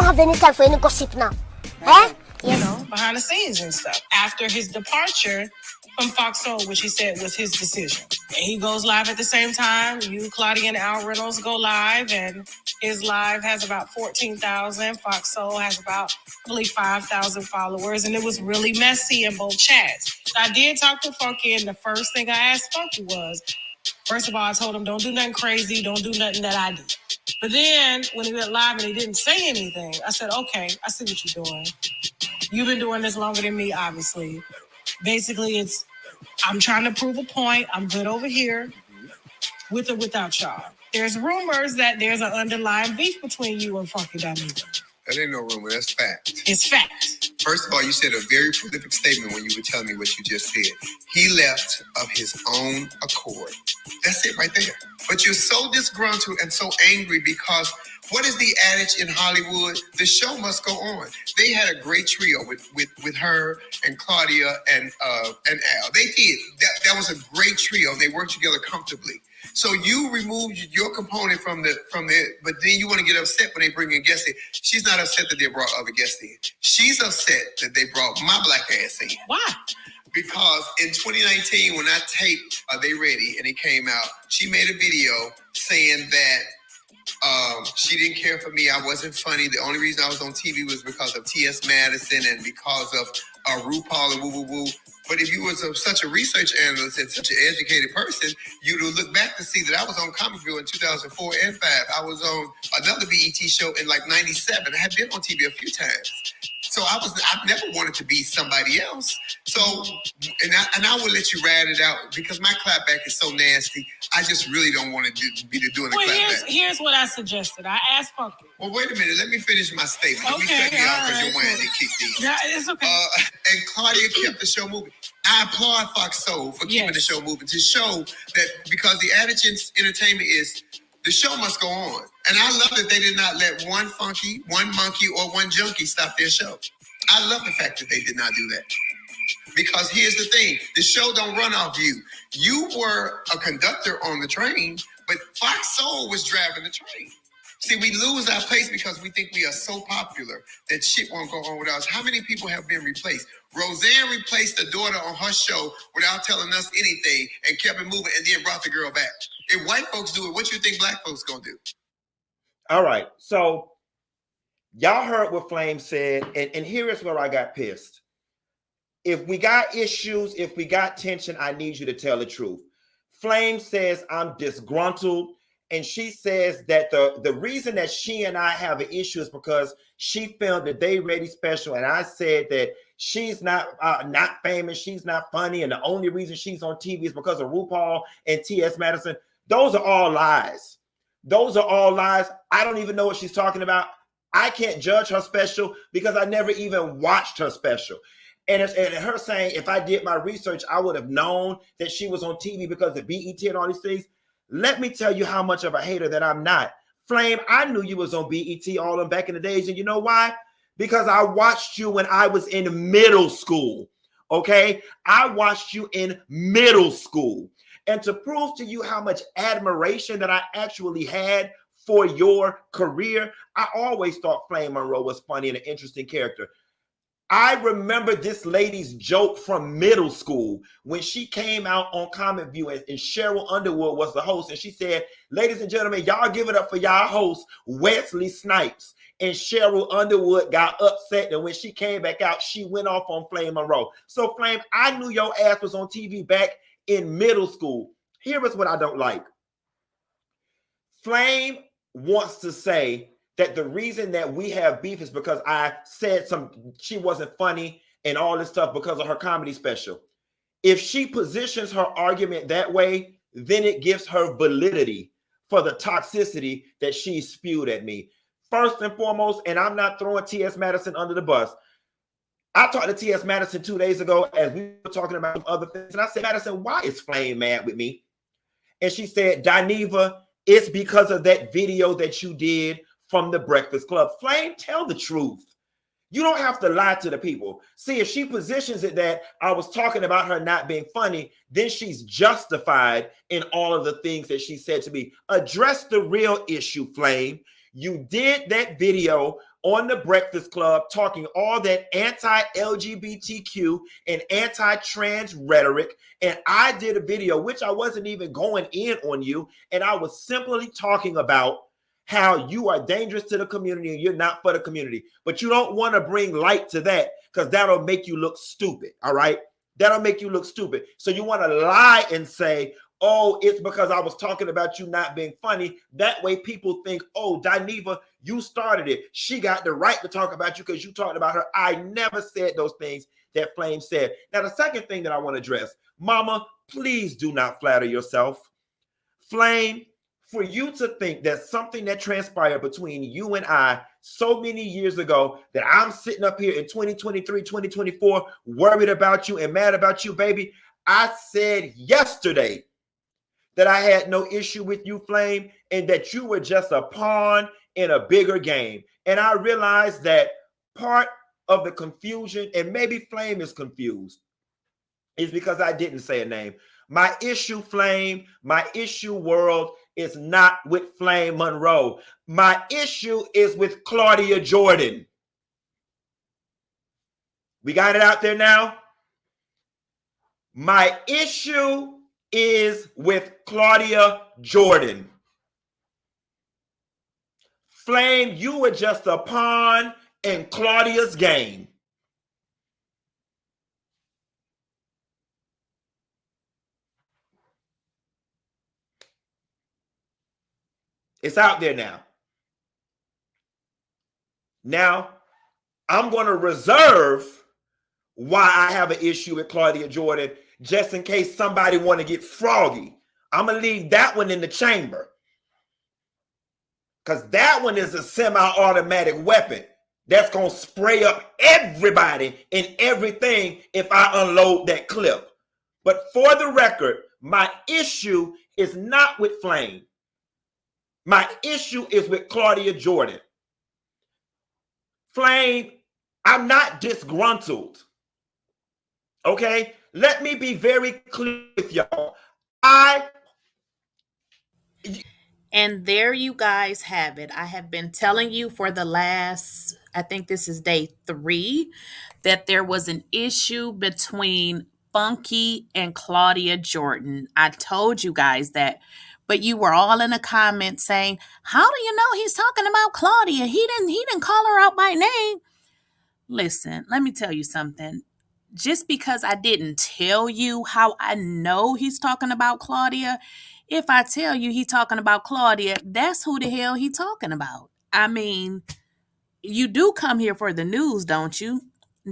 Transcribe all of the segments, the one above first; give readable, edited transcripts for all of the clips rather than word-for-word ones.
don't have any time for any gossip now. Eh? You know, behind the scenes and stuff. After his departure from Fox Soul, which he said was his decision. And he goes live at the same time. You, Claudia, and alreynolds go live, and his live has about 14,000. Fox Soul has about, I believe, 5,000 followers, and it was really messy in both chats. I did talk to Funky, and the first thing I asked Funky was, first of all, I told him, don't do nothing crazy, don't do nothing that I did. But then, when he went live and he didn't say anything, I said, okay, I see what you're doing. You've been doing this longer than me, obviously. Basically, I'm trying to prove a point. I'm good over here, with or without y'all. There's rumors that there's an underlying beef between you and Funky Dineva. That ain't no rumor. That's fact. It's fact. First of all, you said a very prolific statement when you were telling me what you just said. He left of his own accord. That's it right there. But you're so disgruntled and so angry because what is the adage in Hollywood? The show must go on. They had a great trio with her and Claudia and Al. They did. That was a great trio. They worked together comfortably. So you removed your component from the, but then you want to get upset when they bring in guests in. She's not upset that they brought other guests in. She's upset that they brought my black ass in. Why? Because in 2019, when I taped Are They Ready? And it came out, she made a video saying that she didn't care for me. I wasn't funny. The only reason I was on TV was because of T.S. Madison and because of RuPaul and woo-woo-woo. But if you was such a research analyst and such an educated person, you'd look back to see that I was on Comic View in 2004 and 5. I was on another BET show in like 97. I had been on TV a few times. So I never wanted to be somebody else. So, and I will let you ride it out because my clapback is so nasty. I just really don't want to be doing the clapback. Here's what I suggested. I asked Funky. Well, wait a minute. Let me finish my statement. Okay, Let me cut you out because right, you're wearing the kick these. Yeah, it's okay. And Claudia kept the show moving. I applaud Fox Soul for keeping the show moving to show that because the adage in entertainment is the show must go on. And I love that they did not let one funky, one monkey, or one junkie stop their show. I love the fact that they did not do that. Because here's the thing, the show don't run off you. You were a conductor on the train, but Fox Soul was driving the train. See, we lose our place because we think we are so popular that shit won't go on without us. How many people have been replaced? Roseanne replaced the daughter on her show without telling us anything and kept it moving and then brought the girl back. If white folks do it, what you think black folks gonna do? All right, so y'all heard what Flame said, and here is where I got pissed. If we got issues, if we got tension, I need you to tell the truth. Flame says I'm disgruntled, and she says that the reason that she and I have an issue is because she filmed the They Ready special, and I said that she's not famous, she's not funny, and the only reason she's on TV is because of RuPaul and T.S. Madison. Those are all lies. Those are all lies. I don't even know what she's talking about. I can't judge her special because I never even watched her special. And her saying, if I did my research, I would have known that she was on TV because of BET and all these things. Let me tell you how much of a hater that I'm not. Flame, I knew you was on BET all them back in the days. And you know why? Because I watched you when I was in middle school. Okay? I watched you in middle school. And to prove to you how much admiration that I actually had for your career, I always thought Flame Monroe was funny and an interesting character. I remember this lady's joke from middle school when she came out on Comic View and Cheryl Underwood was the host. And she said, ladies and gentlemen, y'all give it up for y'all host, Wesley Snipes. And Cheryl Underwood got upset. And when she came back out, she went off on Flame Monroe. So Flame, I knew your ass was on TV back in middle school. Here is what I don't like. Flame wants to say that the reason that we have beef is because I said she wasn't funny and all this stuff because of her comedy special. If she positions her argument that way, then it gives her validity for the toxicity that she spewed at me. First and foremost, and I'm not throwing T.S. Madison under the bus. I talked to T.S. Madison 2 days ago as we were talking about some other things. And I said, Madison, why is Flame mad with me? And she said, Dineva, it's because of that video that you did from the Breakfast Club. Flame, tell the truth. You don't have to lie to the people. See, if she positions it that I was talking about her not being funny, then she's justified in all of the things that she said to me. Address the real issue, Flame. You did that video on the Breakfast Club talking all that anti-LGBTQ and anti-trans rhetoric. And I did a video, which I wasn't even going in on you. And I was simply talking about how you are dangerous to the community and you're not for the community. But you don't want to bring light to that because that'll make you look stupid. All right. That'll make you look stupid. So you want to lie and say, oh, it's because I was talking about you not being funny. That way people think, oh, Dineva, you started it. She got the right to talk about you because you talked about her. I never said those things that Flame said. Now, the second thing that I want to address, Mama, please do not flatter yourself. Flame, for you to think that something that transpired between you and I so many years ago, that I'm sitting up here in 2023, 2024, worried about you and mad about you, baby. I said yesterday that I had no issue with you, Flame, and that you were just a pawn in a bigger game. And I realized that part of the confusion, and maybe Flame is confused, is because I didn't say a name. My issue, Flame, my issue, world, is not with Flame Monroe. My issue is with Claudia Jordan. We got it out there now? My issue is with Claudia Jordan. Flame, you were just a pawn in Claudia's game. It's out there now. Now, I'm going to reserve why I have an issue with Claudia Jordan, just in case somebody want to get froggy. I'm going to leave that one in the chamber. Because that one is a semi-automatic weapon that's going to spray up everybody and everything if I unload that clip. But for the record, my issue is not with Flame. My issue is with Claudia Jordan. Flame, I'm not disgruntled. Okay? Let me be very clear with y'all. And there you guys have it. I have been telling you for the last, I think this is day 3, that there was an issue between Funky and Claudia Jordan. I told you guys that, but you were all in the comments saying, "How do you know he's talking about Claudia? He didn't call her out by name." Listen, let me tell you something. Just because I didn't tell you how I know he's talking about Claudia, if I tell you he's talking about Claudia, that's who the hell he talking about. I mean, you do come here for the news, don't you?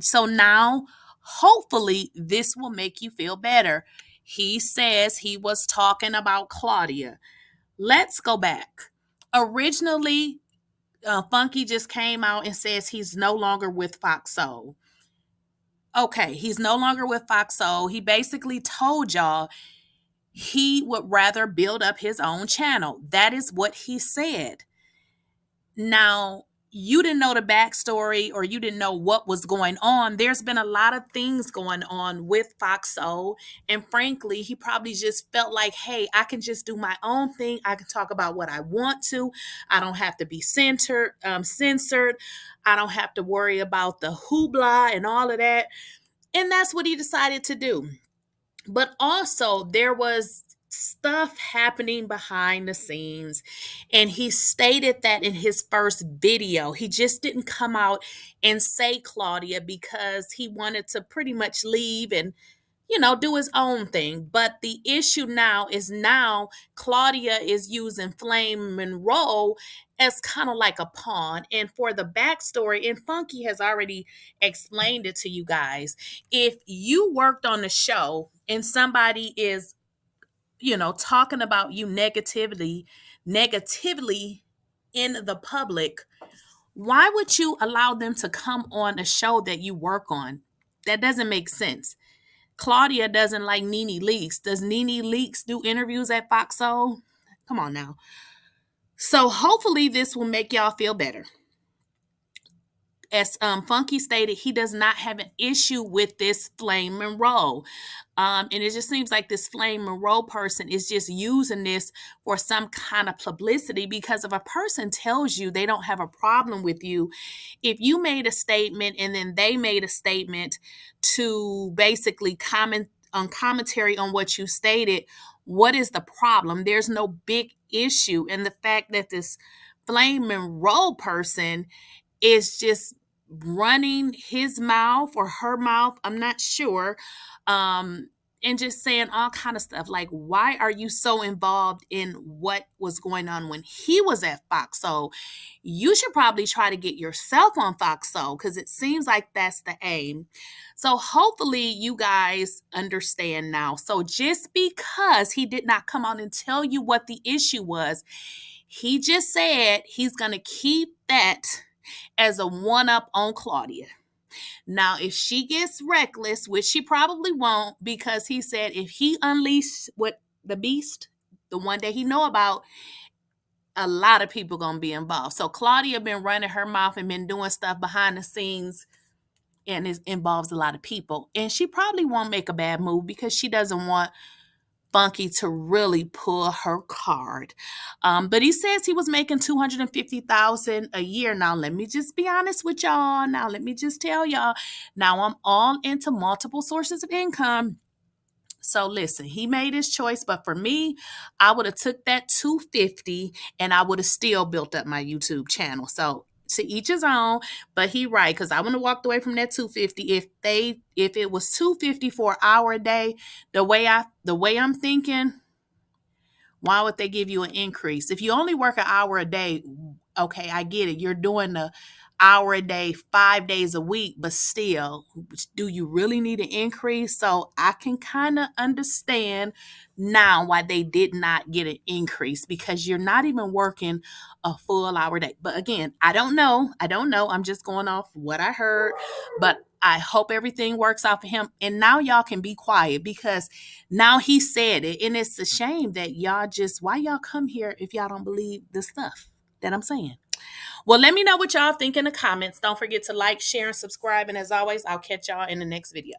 So now, hopefully, this will make you feel better. He says he was talking about Claudia. Let's go back. Originally, Funky just came out and says he's no longer with foxsoul. Okay, he's no longer with foxsoul. He basically told y'all he would rather build up his own channel. That is what he said. Now, you didn't know the backstory or you didn't know what was going on. There's been a lot of things going on with foxsoul. And frankly, he probably just felt like, hey, I can just do my own thing. I can talk about what I want to. I don't have to be censored. I don't have to worry about the hoopla and all of that. And that's what he decided to do. But also, there was stuff happening behind the scenes. And he stated that in his first video. He just didn't come out and say Claudia because he wanted to pretty much leave and, do his own thing. But the issue now Claudia is using Flame Monroe as kind of like a pawn. And for the backstory, and Funky has already explained it to you guys. If you worked on the show and somebody is, talking about you negatively in the public, why would you allow them to come on a show that you work on? That doesn't make sense. Claudia doesn't like Nene Leakes. Does Nene Leakes do interviews at Foxsoul? Come on now. So hopefully this will make y'all feel better. as Funky stated, he does not have an issue with this Flame Monroe. And it just seems like this Flame Monroe person is just using this for some kind of publicity, because if a person tells you they don't have a problem with you, if you made a statement and then they made a statement to basically commentary on what you stated, what is the problem? There's no big issue. And the fact that this Flame Monroe person is just running his mouth or her mouth, I'm not sure, and just saying all kind of stuff like, why are you so involved in what was going on when he was at Foxsoul? You should probably try to get yourself on Foxsoul, because it seems like that's the aim. So hopefully you guys understand now. So just because he did not come out and tell you what the issue was, he just said he's going to keep that as a one-up on Claudia. Now, if she gets reckless, which she probably won't, because he said if he unleashed what the beast, the one that he know about, a lot of people gonna be involved. So Claudia been running her mouth and been doing stuff behind the scenes, and it involves a lot of people. And she probably won't make a bad move because she doesn't want Funky to really pull her card. But he says he was making $250,000 a year. Now, let me just be honest with y'all. Now, let me just tell y'all. Now, I'm all into multiple sources of income. So listen, he made his choice, but for me, I would have took that 250 and I would have still built up my YouTube channel. So to each his own, but he right, because I wouldn't have walked away from that 250 if it was 250 for an hour a day. The way I'm thinking, why would they give you an increase? If you only work an hour a day, okay, I get it. You're doing the hour a day, 5 days a week, but still, do you really need an increase? So I can kind of understand now why they did not get an increase, because you're not even working a full hour day. But again, I don't know. I'm just going off what I heard, but I hope everything works out for him. And now y'all can be quiet, because now he said it. And it's a shame that y'all just, why y'all come here if y'all don't believe the stuff that I'm saying? Well, let me know what y'all think in the comments. Don't forget to like, share, and subscribe. And as always, I'll catch y'all in the next video.